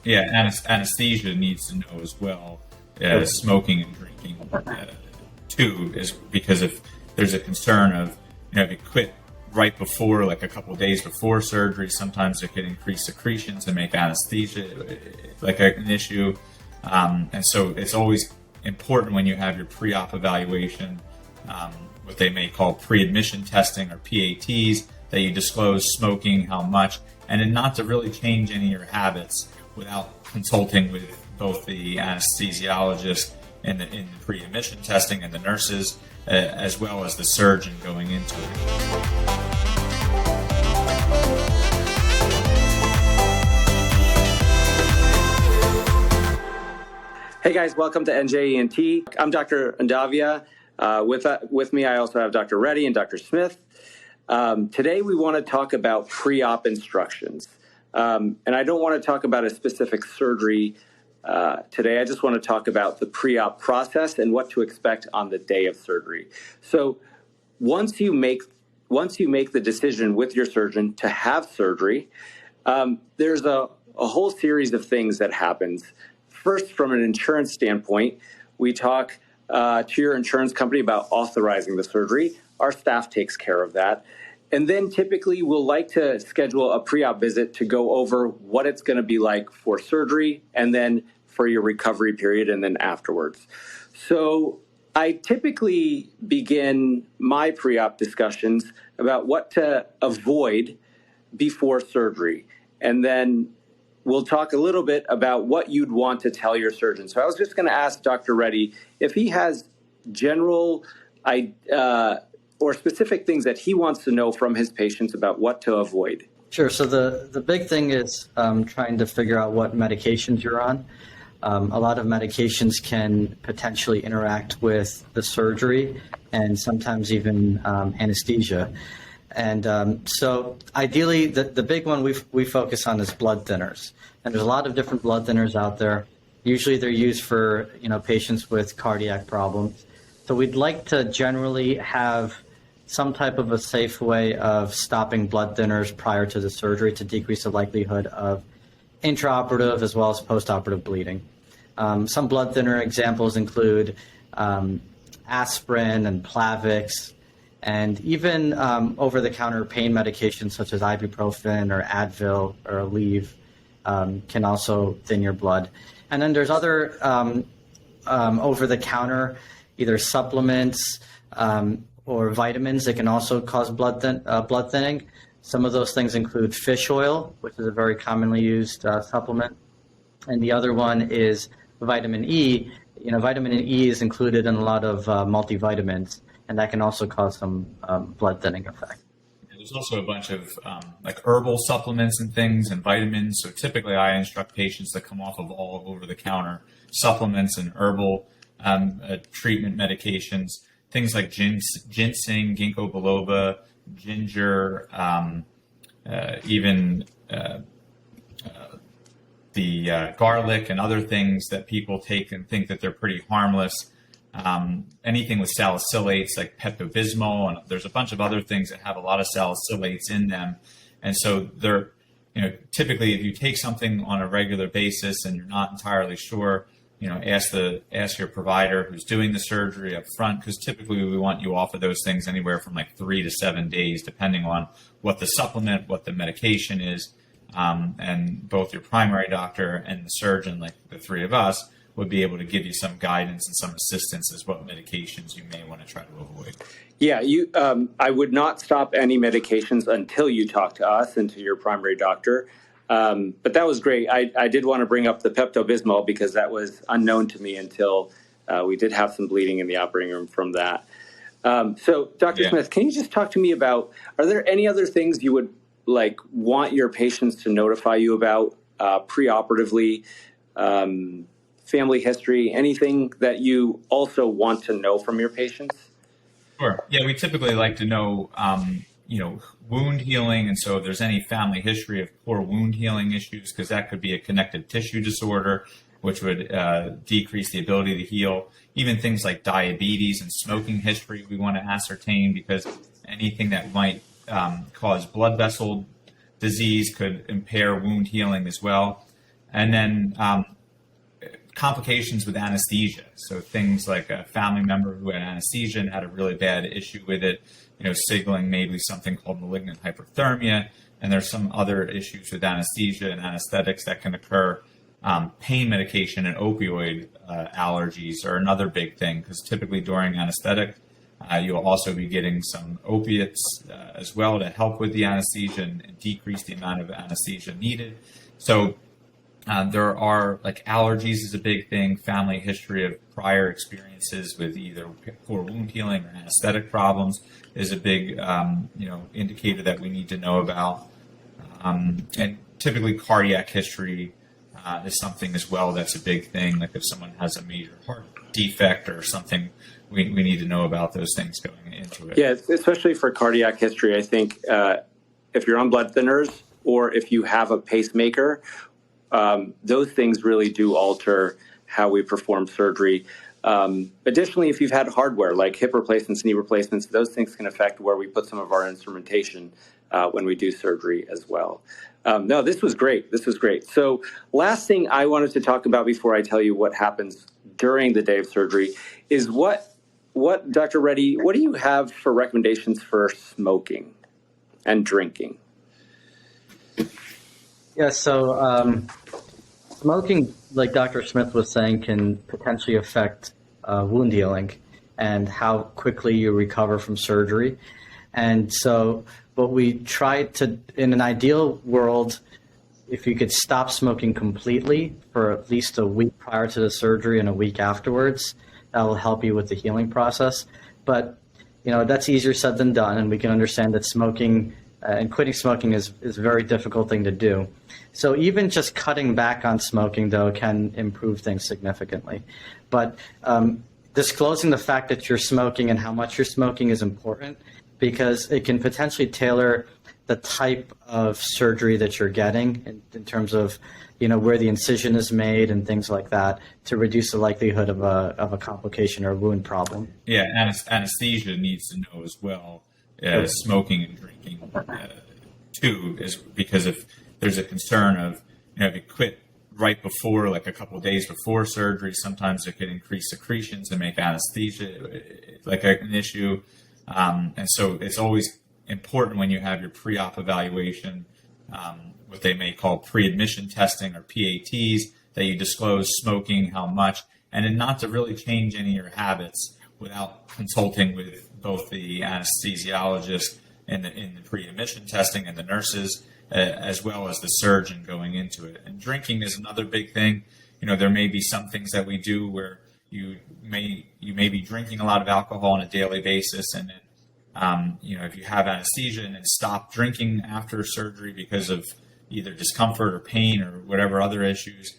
Yeah, anesthesia needs to know as well Okay. as smoking and drinking too, is because if there's a concern of, if you quit right before, like a couple of days before surgery, sometimes it could increase secretions and make anesthesia like an issue. And so it's always important when you have your pre-op evaluation, what they may call pre-admission testing or PATs, that you disclose smoking, how much, and then not to really change any of your habits without consulting with both the anesthesiologist in the pre-admission testing and the nurses, as well as the surgeon going into it. Hey guys, welcome to NJENT. I'm Dr. Undavia. With me, I also have Dr. Reddy and Dr. Smith. Today, we want to talk about pre-op instructions. And I don't want to talk about a specific surgery today. I just want to talk about the pre-op process and what to expect on the day of surgery. So once you make the decision with your surgeon to have surgery, there's a whole series of things that happens. First, from an insurance standpoint, we talk to your insurance company about authorizing the surgery. Our staff takes care of that. And then typically we'll like to schedule a pre-op visit to go over what it's going to be like for surgery and then for your recovery period and then afterwards. So I typically begin my pre-op discussions about what to avoid before surgery. And then we'll talk a little bit about what you'd want to tell your surgeon. So I was just going to ask Dr. Reddy if he has general or specific things that he wants to know from his patients about what to avoid. Sure. So the big thing is trying to figure out what medications you're on. A lot of medications can potentially interact with the surgery and sometimes even anesthesia. And so ideally, the big one we focus on is blood thinners. And there's a lot of different blood thinners out there. Usually they're used for patients with cardiac problems. So we'd like to generally have some type of a safe way of stopping blood thinners prior to the surgery to decrease the likelihood of intraoperative as well as postoperative bleeding. Some blood thinner examples include aspirin and Plavix, and even over-the-counter pain medications such as ibuprofen or Advil or Aleve can also thin your blood. And then there's other over-the-counter either supplements or vitamins that can also cause blood thinning. Some of those things include fish oil, which is a very commonly used supplement. And the other one is vitamin E. Vitamin E is included in a lot of multivitamins, and that can also cause some blood thinning effect. There's also a bunch of like herbal supplements and things and vitamins. So typically I instruct patients that come off of all over-the-counter supplements and herbal treatment medications, things like ginseng, ginkgo biloba, ginger, even the garlic and other things that people take and think that they're pretty harmless. Anything with salicylates like Pepto-Bismol, and there's a bunch of other things that have a lot of salicylates in them. And so they're, typically if you take something on a regular basis and you're not entirely sure, ask your provider who's doing the surgery up front, because typically we want you off of those things anywhere from like 3 to 7 days, depending on what the supplement, what the medication is. And both your primary doctor and the surgeon, like the three of us, would be able to give you some guidance and some assistance as what medications you may want to try to avoid. Yeah, I would not stop any medications until you talk to us and to your primary doctor. But that was great. I did want to bring up the Pepto-Bismol because that was unknown to me until we did have some bleeding in the operating room from that. So, Dr. Smith, can you just talk to me about, are there any other things you would want your patients to notify you about preoperatively? Family history, anything that you also want to know from your patients? Sure. Yeah, we typically like to know, wound healing. And so if there's any family history of poor wound healing issues, because that could be a connective tissue disorder, which would decrease the ability to heal. Even things like diabetes and smoking history, we want to ascertain, because anything that might cause blood vessel disease could impair wound healing as well. And then complications with anesthesia. So things like a family member who had anesthesia and had a really bad issue with it, signaling maybe something called malignant hyperthermia. And there's some other issues with anesthesia and anesthetics that can occur. Pain medication and opioid allergies are another big thing, because typically during anesthetic, you'll also be getting some opiates as well to help with the anesthesia and decrease the amount of anesthesia needed. So there are, like, allergies is a big thing. Family history of prior experiences with either poor wound healing or anesthetic problems is a big, indicator that we need to know about. And typically cardiac history is something as well that's a big thing. Like if someone has a major heart defect or something, we need to know about those things going into it. Yeah, especially for cardiac history, I think if you're on blood thinners or if you have a pacemaker, those things really do alter how we perform surgery. Additionally, if you've had hardware like hip replacements, knee replacements, those things can affect where we put some of our instrumentation when we do surgery as well. No, this was great. This was great. So last thing I wanted to talk about before I tell you what happens during the day of surgery is what Dr. Reddy, what do you have for recommendations for smoking and drinking? Yeah, so smoking, like Dr. Smith was saying, can potentially affect wound healing and how quickly you recover from surgery. And so what we try to, in an ideal world, if you could stop smoking completely for at least a week prior to the surgery and a week afterwards, that will help you with the healing process. But, that's easier said than done, and we can understand that smoking and quitting smoking is a very difficult thing to do. So even just cutting back on smoking, though, can improve things significantly. But disclosing the fact that you're smoking and how much you're smoking is important, because it can potentially tailor the type of surgery that you're getting in terms of, where the incision is made and things like that, to reduce the likelihood of a complication or a wound problem. Yeah, anesthesia needs to know as well as smoking and drinking too, is because if there's a concern of, if you quit right before, like a couple of days before surgery, sometimes it can increase secretions and make anesthesia like an issue. And so it's always important when you have your pre-op evaluation, what they may call pre-admission testing or PATs, that you disclose smoking, how much, and then not to really change any of your habits without consulting with both the anesthesiologist in the pre-admission testing and the nurses, as well as the surgeon going into it. And drinking is another big thing. There may be some things that we do where you may be drinking a lot of alcohol on a daily basis, and then if you have anesthesia and then stop drinking after surgery because of either discomfort or pain or whatever other issues,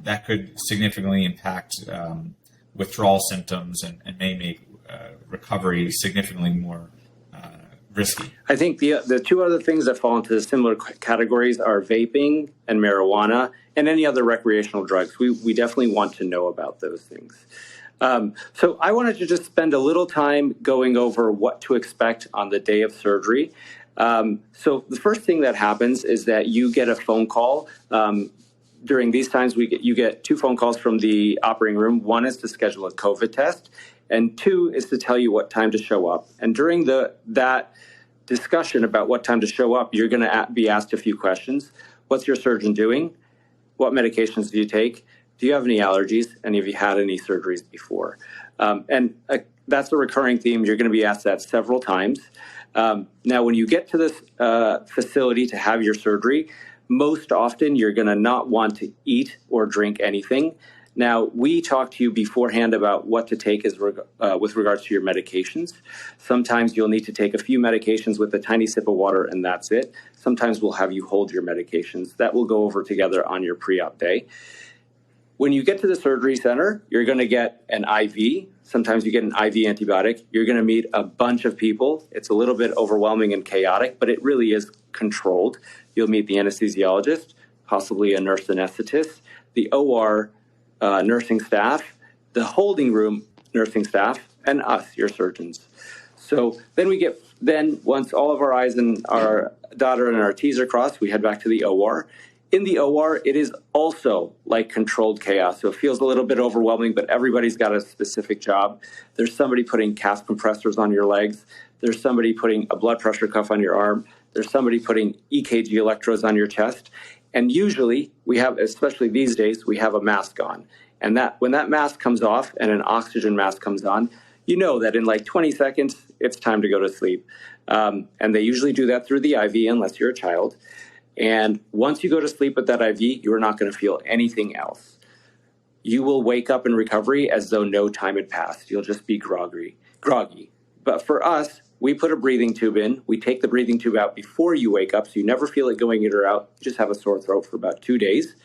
that could significantly impact withdrawal symptoms and may make recovery significantly more risky. I think the two other things that fall into the similar categories are vaping and marijuana and any other recreational drugs. We definitely want to know about those things. So I wanted to just spend a little time going over what to expect on the day of surgery. So the first thing that happens is that you get a phone call. During these times, you get two phone calls from the operating room. One is to schedule a COVID test, and two is to tell you what time to show up. And during that discussion about what time to show up, you're going to be asked a few questions. What's your surgeon doing? What medications do you take? Do you have any allergies? And have you had any surgeries before? That's a recurring theme. You're going to be asked that several times. Now, when you get to this facility to have your surgery, most often you're going to not want to eat or drink anything. Now, we talk to you beforehand about what to take with regards to your medications. Sometimes you'll need to take a few medications with a tiny sip of water, and that's it. Sometimes we'll have you hold your medications. That will go over together on your pre-op day. When you get to the surgery center, you're going to get an IV. Sometimes you get an IV antibiotic. You're going to meet a bunch of people. It's a little bit overwhelming and chaotic, but it really is controlled. You'll meet the anesthesiologist, possibly a nurse anesthetist, the OR nursing staff, the holding room nursing staff, and us, your surgeons. So then once all of our I's and our dotted and our T's are crossed, we head back to the OR. In the OR, it is also like controlled chaos. So it feels a little bit overwhelming, but everybody's got a specific job. There's somebody putting calf compressors on your legs. There's somebody putting a blood pressure cuff on your arm. There's somebody putting EKG electrodes on your chest. And usually we have, especially these days, we have a mask on. And that when that mask comes off and an oxygen mask comes on, you know that in like 20 seconds, it's time to go to sleep. And they usually do that through the IV unless you're a child. And once you go to sleep with that IV, you are not going to feel anything else. You will wake up in recovery as though no time had passed. You'll just be groggy. But for us, we put a breathing tube in. We take the breathing tube out before you wake up, so you never feel it going in or out. You just have a sore throat for about 2 days.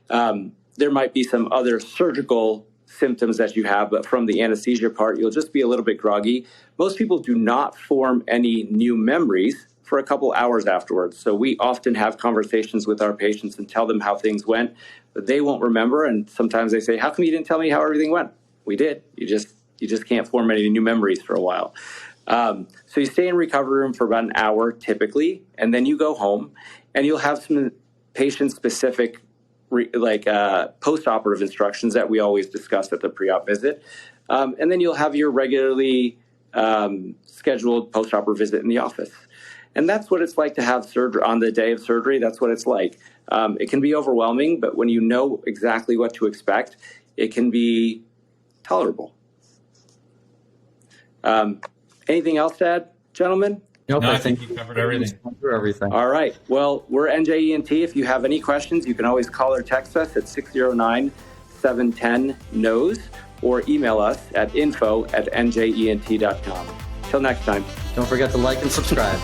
There might be some other surgical symptoms that you have, but from the anesthesia part, you'll just be a little bit groggy. Most people do not form any new memories for a couple hours afterwards. So we often have conversations with our patients and tell them how things went, but they won't remember. And sometimes they say, how come you didn't tell me how everything went? We did. You just can't form any new memories for a while. So you stay in recovery room for about an hour typically, and then you go home and you'll have some patient-specific post-operative instructions that we always discuss at the pre-op visit. And then you'll have your regularly scheduled post-operative visit in the office. And that's what it's like to have surgery on the day of surgery. That's what it's like. It can be overwhelming, but when you know exactly what to expect, it can be tolerable. Anything else to add, gentlemen? Nope, No, I think you covered everything. Everything. All right. Well, we're NJENT. If you have any questions, you can always call or text us at 609-710-KNOWS or email us at info@njent.com. Till next time. Don't forget to like and subscribe.